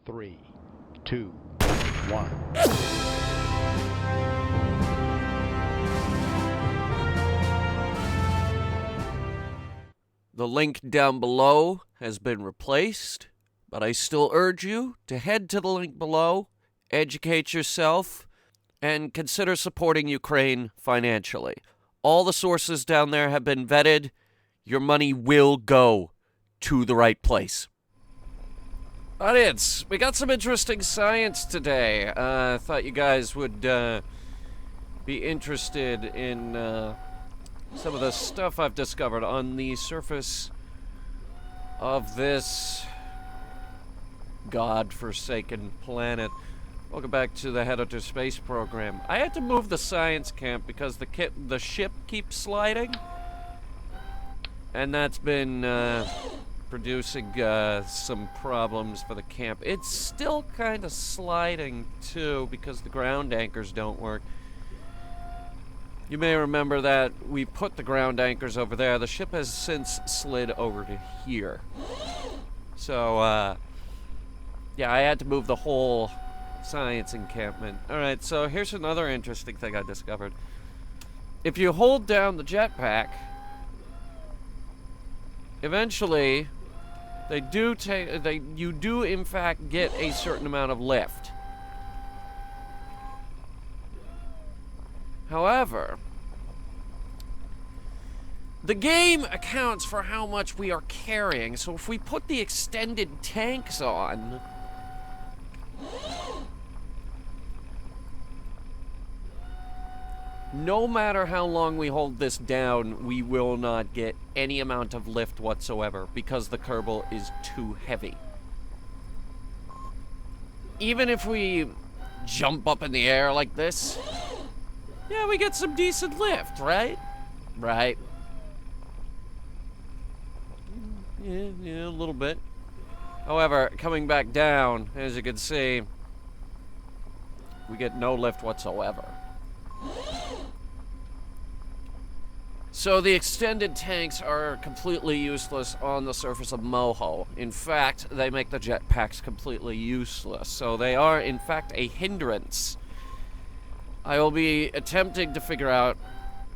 3, 2, 1. The link down below has been replaced, but I still urge you to head to the link below, educate yourself, and consider supporting Ukraine financially. All the sources down there have been vetted. Your money will go to the right place. Audience, we got some interesting science today. I thought you guys would be interested in some of the stuff I've discovered on the surface of this God-forsaken planet. Welcome back to the Headhunter space program. I had to move the science camp because the ship keeps sliding, and that's been producing some problems for the camp. It's still kind of sliding too because the ground anchors don't work. You may remember that we put the ground anchors over there. The ship has since slid over to here. So, yeah, I had to move the whole science encampment. Alright, so here's another interesting thing I discovered. If you hold down the jetpack, eventually, you do in fact get a certain amount of lift. However, the game accounts for how much we are carrying, so if we put the extended tanks on, no matter how long we hold this down, we will not get any amount of lift whatsoever because the Kerbal is too heavy. Even if we jump up in the air like this, yeah, we get some decent lift, right? Right. Yeah, a little bit. However, coming back down, as you can see, we get no lift whatsoever. So the extended tanks are completely useless on the surface of Moho. In fact, they make the jetpacks completely useless. So they are, in fact, a hindrance. I will be attempting to figure out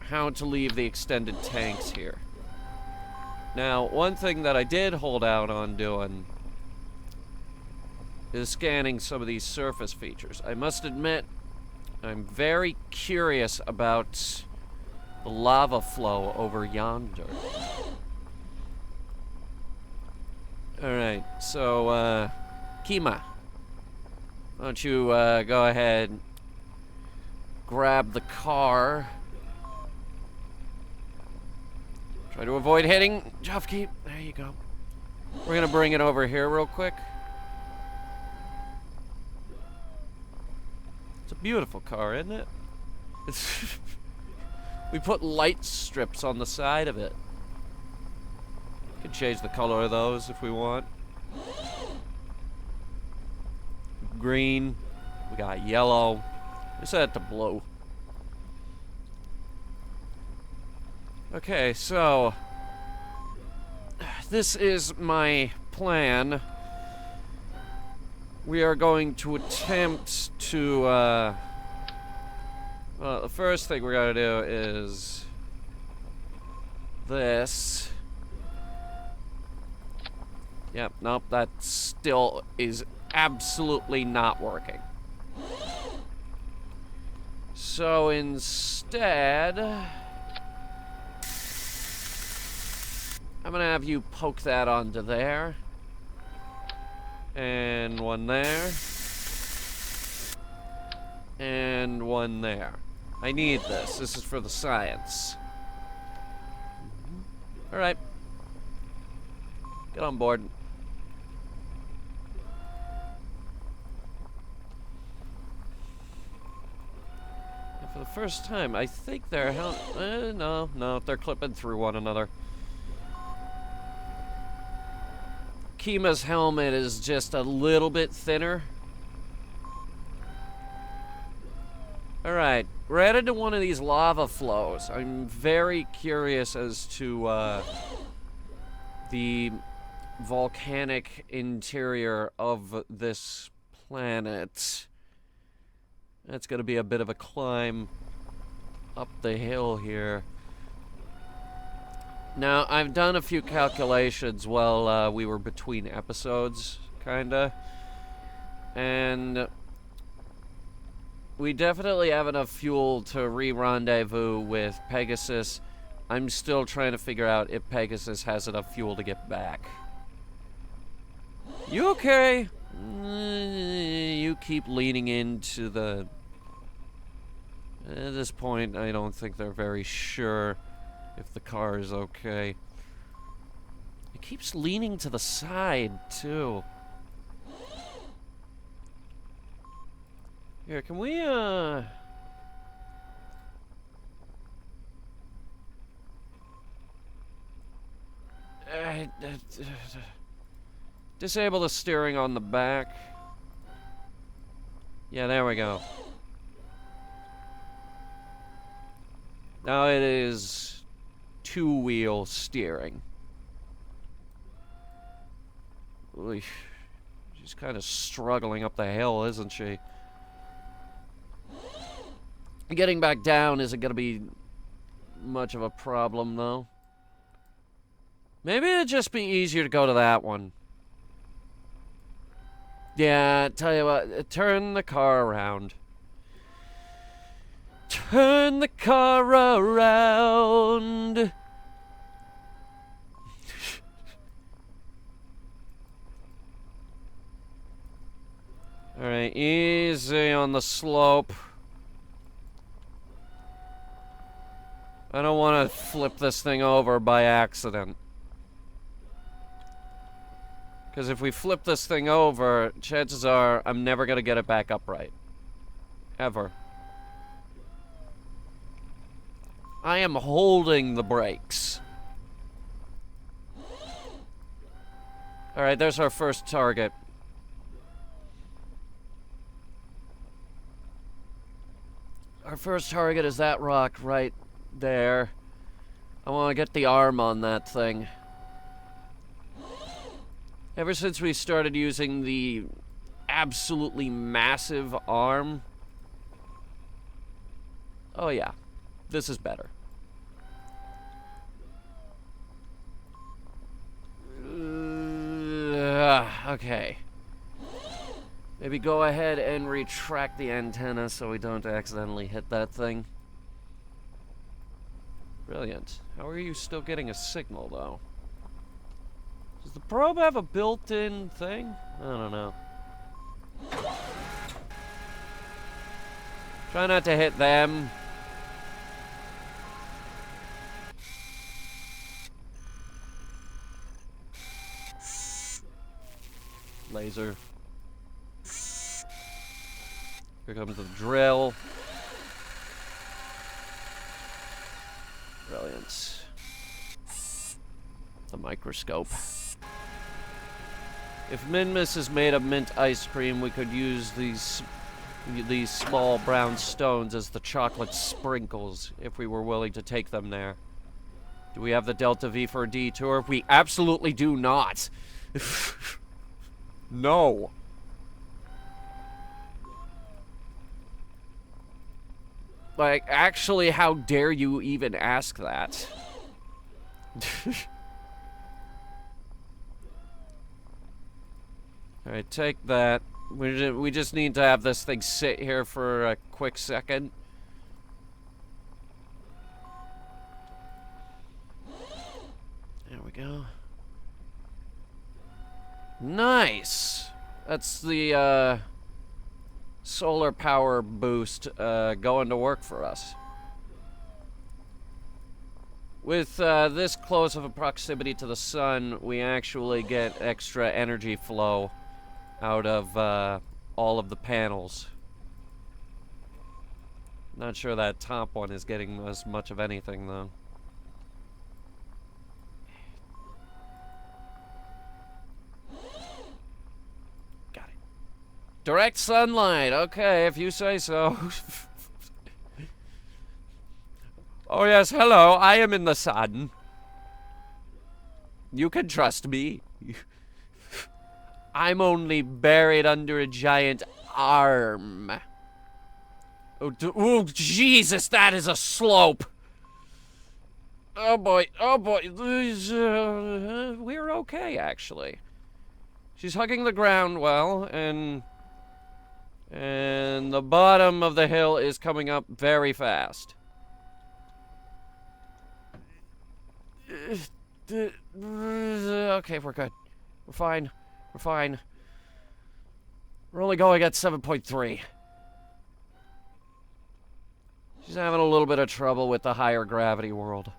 how to leave the extended tanks here. Now, one thing that I did hold out on doing is scanning some of these surface features. I must admit, I'm very curious about the lava flow over yonder. Alright, so, Kima, why don't you go ahead, grab the car. Try to avoid hitting Jofke. There you go. We're gonna bring it over here real quick. It's a beautiful car, isn't it? We put light strips on the side of it. We can change the color of those if we want. Green. We got yellow. We set it to blue. Okay, so this is my plan. We are going to attempt to, well, the first thing we're gonna do is this. Yep, nope, that still is absolutely not working. So instead, I'm gonna have you poke that onto there. And one there. And one there. I need this. This is for the science. Alright. Get on board. And for the first time, I think they're... no, they're clipping through one another. Kima's helmet is just a little bit thinner. Alright, we're headed to one of these lava flows. I'm very curious as to the volcanic interior of this planet. That's gonna be a bit of a climb up the hill here. Now, I've done a few calculations while we were between episodes, kinda. And we definitely have enough fuel to re-rendezvous with Pegasus. I'm still trying to figure out if Pegasus has enough fuel to get back. You okay? You keep leaning into the... At this point, I don't think they're very sure if the car is okay. It keeps leaning to the side, too. Here, can we, disable the steering on the back. Yeah, there we go. Now it is two-wheel steering. Oy. She's kind of struggling up the hill, isn't she? Getting back down isn't going to be much of a problem, though. Maybe it'd just be easier to go to that one. Yeah, tell you what, turn the car around. Turn the car around. Alright, easy on the slope. I don't want to flip this thing over by accident. Because if we flip this thing over, chances are I'm never going to get it back upright. Ever. I am holding the brakes. Alright, there's our first target. Our first target is that rock right there. I want to get the arm on that thing. Ever since we started using the absolutely massive arm... Oh yeah, this is better. Okay. Maybe go ahead and retract the antenna so we don't accidentally hit that thing. Brilliant. How are you still getting a signal, though? Does the probe have a built-in thing? I don't know. Try not to hit them. Laser. Here comes the drill. Brilliant. The microscope. If Minmus is made of mint ice cream, we could use these small brown stones as the chocolate sprinkles if we were willing to take them there. Do we have the Delta V for a detour? We absolutely do not. No. Like, actually, how dare you even ask that? Alright, take that. We just need to have this thing sit here for a quick second. There we go. Nice! That's the, solar power boost, going to work for us. With, this close of a proximity to the sun, we actually get extra energy flow out of, all of the panels. Not sure that top one is getting us much of anything, though. Got it. Direct sunlight. Okay, if you say so. Oh yes, hello. I am in the sun. You can trust me. I'm only buried under a giant arm. Oh, Jesus, that is a slope. Oh boy, oh boy. We're okay, actually. She's hugging the ground well, and the bottom of the hill is coming up very fast. Okay, we're good. We're fine. We're fine. We're only going at 7.3. She's having a little bit of trouble with the higher gravity world.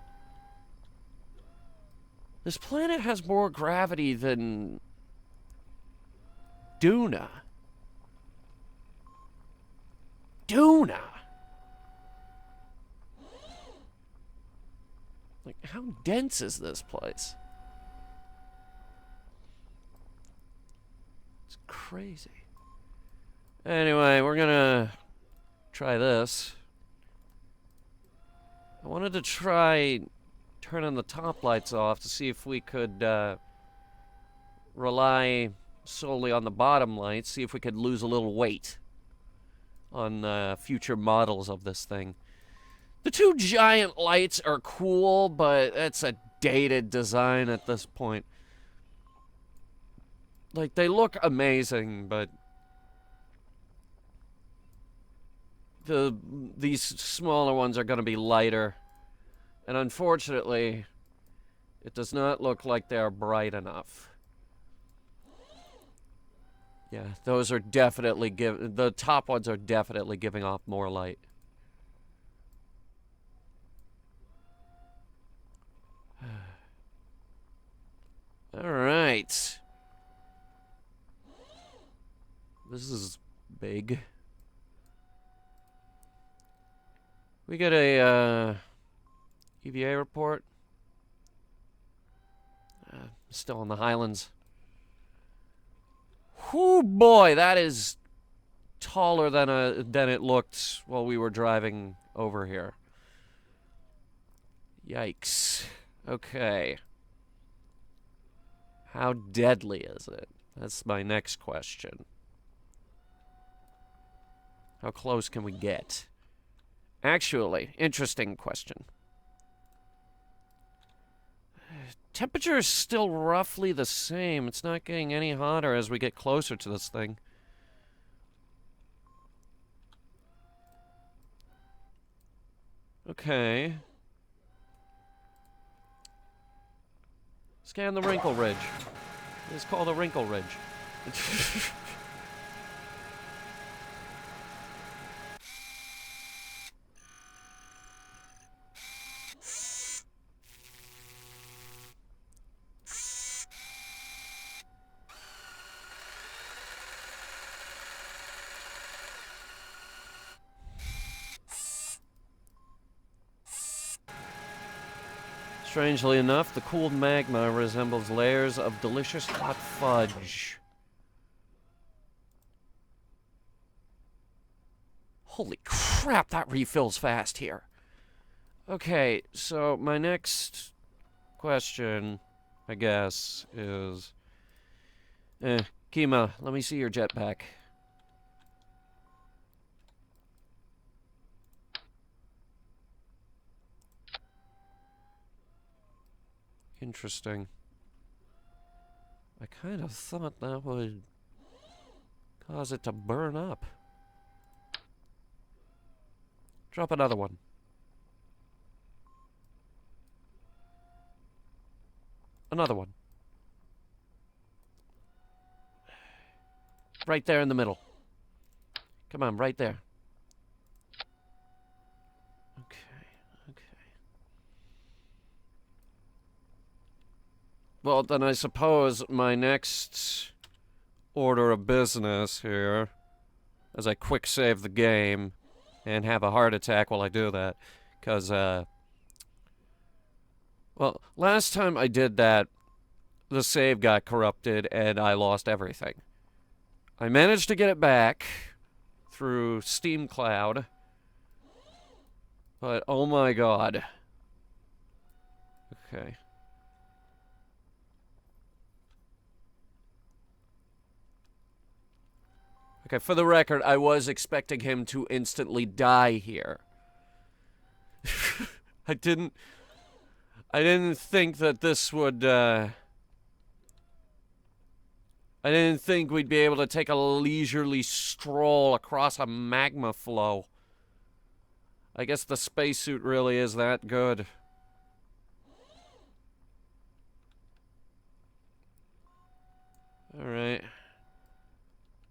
This planet has more gravity than Duna. Duna! Like, how dense is this place? It's crazy. Anyway, we're gonna try this. I wanted to try turning the top lights off to see if we could rely solely on the bottom lights, see if we could lose a little weight on future models of this thing. The two giant lights are cool, but it's a dated design at this point. Like, they look amazing, but these smaller ones are going to be lighter. And unfortunately, it does not look like they're bright enough. Yeah, those are definitely the top ones are definitely giving off more light. All right. This is big. We get a EVA report. Still in the Highlands. Whoo, boy, that is taller than it looked while we were driving over here. Yikes. Okay. How deadly is it? That's my next question. How close can we get? Actually, interesting question. Temperature is still roughly the same. It's not getting any hotter as we get closer to this thing. Okay. Scan the wrinkle ridge. It's called a wrinkle ridge. Strangely enough, the cooled magma resembles layers of delicious hot fudge. Holy crap, that refills fast here. Okay, so my next question, I guess, is... Kima, let me see your jetpack. Interesting. I kind of thought that would cause it to burn up. Drop another one. Another one. Right there in the middle. Come on, right there. Okay. Well, then I suppose my next order of business here, as I quick save the game and have a heart attack while I do that, because, well, last time I did that, the save got corrupted and I lost everything. I managed to get it back through Steam Cloud, but oh my god. Okay. Okay, for the record, I was expecting him to instantly die here. I didn't think that this would, I didn't think we'd be able to take a leisurely stroll across a magma flow. I guess the spacesuit really is that good. Alright.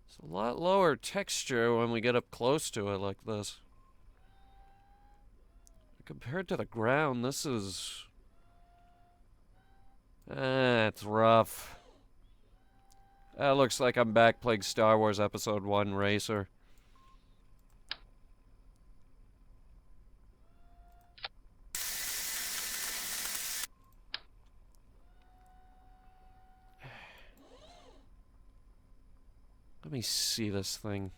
It's a lot lower texture when we get up close to it like this. Compared to the ground, this is... it's rough. That looks like I'm back playing Star Wars Episode 1 Racer. Let me see this thing.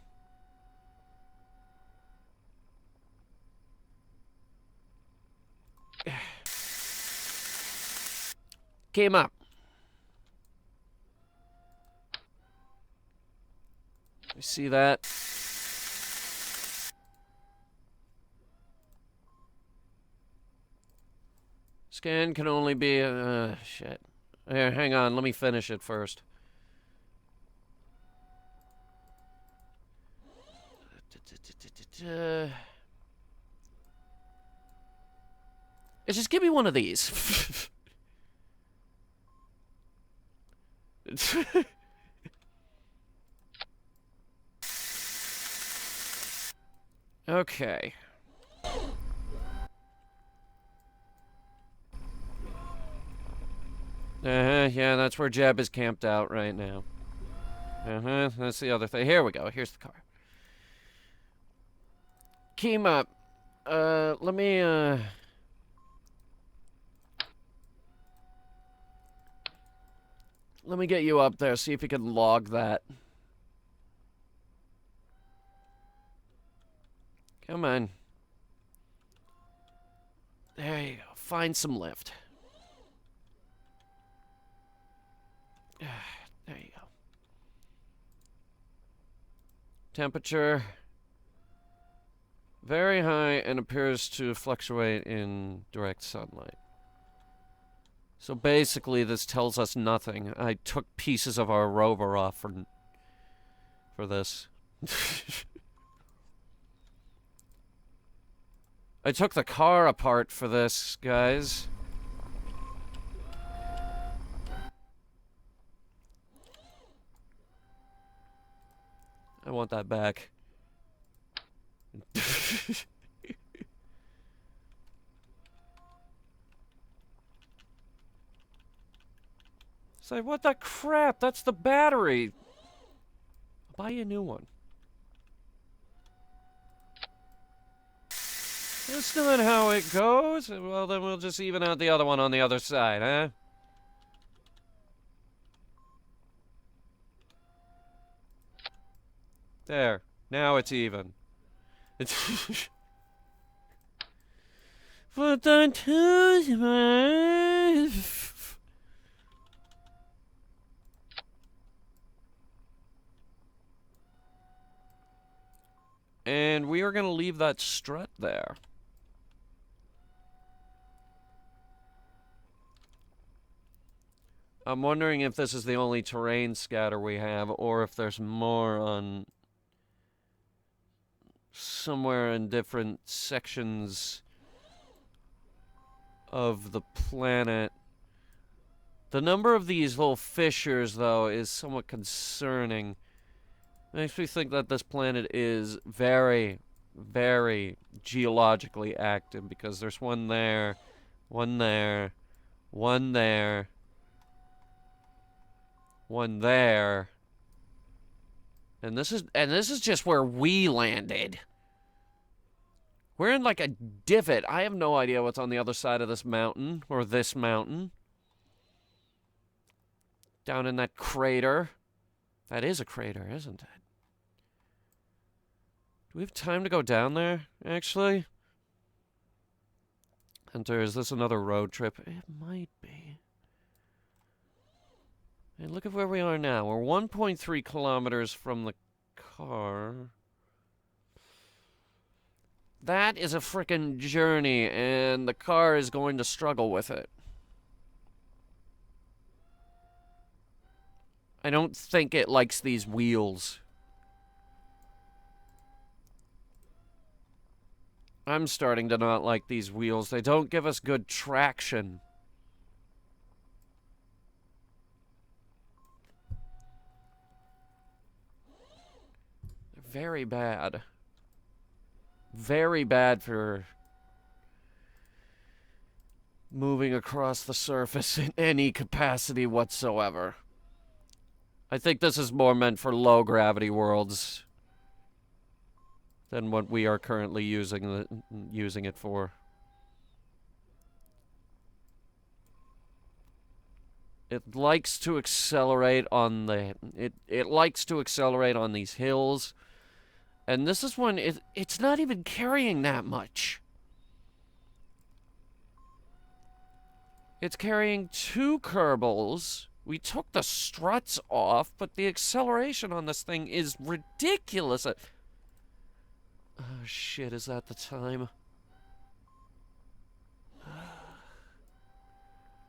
Came up. You see that? Scan can only be, shit. Here, hang on, let me finish it first. Just give me one of these. Okay. Yeah, that's where Jeb is camped out right now. That's the other thing. Here we go. Here's the car. Keem up. Let me, let me get you up there, see if you can log that. Come on. There you go. Find some lift. There you go. Temperature. Very high and appears to fluctuate in direct sunlight. So basically, this tells us nothing. I took pieces of our rover off for this. I took the car apart for this, guys. I want that back. Say, what the crap? That's the battery. I'll buy you a new one. That's not how it goes. Well, then we'll just even out the other one on the other side, huh? There. Now it's even. It's... But I told you, man. And we are going to leave that strut there. I'm wondering if this is the only terrain scatter we have, or if there's more on somewhere in different sections of the planet. The number of these little fissures, though, is somewhat concerning. Makes me think that this planet is very, very geologically active, because there's one there, one there, one there, one there. And this is just where we landed. We're in like a divot. I have no idea what's on the other side of this mountain, or this mountain. Down in that crater. That is a crater, isn't it? Do we have time to go down there, actually? Hunter, is this another road trip? It might be. And look at where we are now. We're 1.3 kilometers from the car. That is a frickin' journey, and the car is going to struggle with it. I don't think it likes these wheels. I'm starting to not like these wheels. They don't give us good traction. They're very bad. Very bad for moving across the surface in any capacity whatsoever. I think this is more meant for low gravity worlds than what we are currently using it for. It likes to accelerate on the it likes to accelerate on these hills, and this is when it's not even carrying that much. It's carrying 2 Kerbals. We took the struts off, but the acceleration on this thing is ridiculous. Oh, shit, is that the time?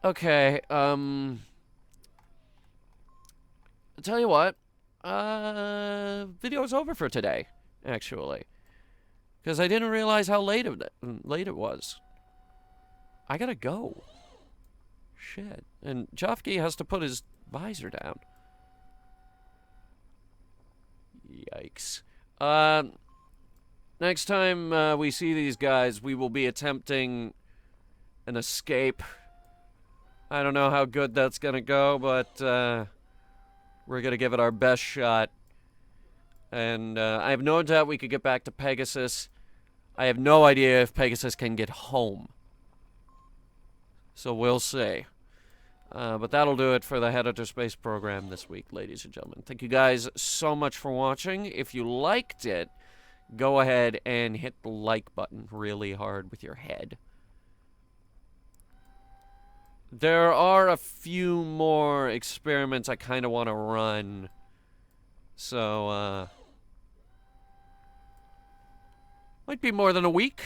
Okay, I'll tell you what. Video's over for today, actually. Because I didn't realize how late it was. I gotta go. Shit. And Jofke has to put his visor down. Yikes. Next time we see these guys, we will be attempting an escape. I don't know how good that's gonna go, but we're gonna give it our best shot. And I have no doubt we could get back to Pegasus. I have no idea if Pegasus can get home. So we'll see. But that'll do it for the Headhunter Space program this week, ladies and gentlemen. Thank you guys so much for watching. If you liked it, go ahead and hit the like button really hard with your head. There are a few more experiments I kind of want to run. So, might be more than a week.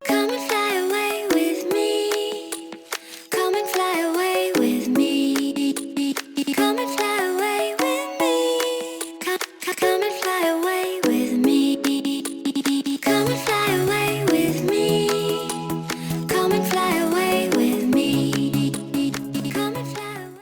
Come and fly away with me. Come and fly away with me. Come and fly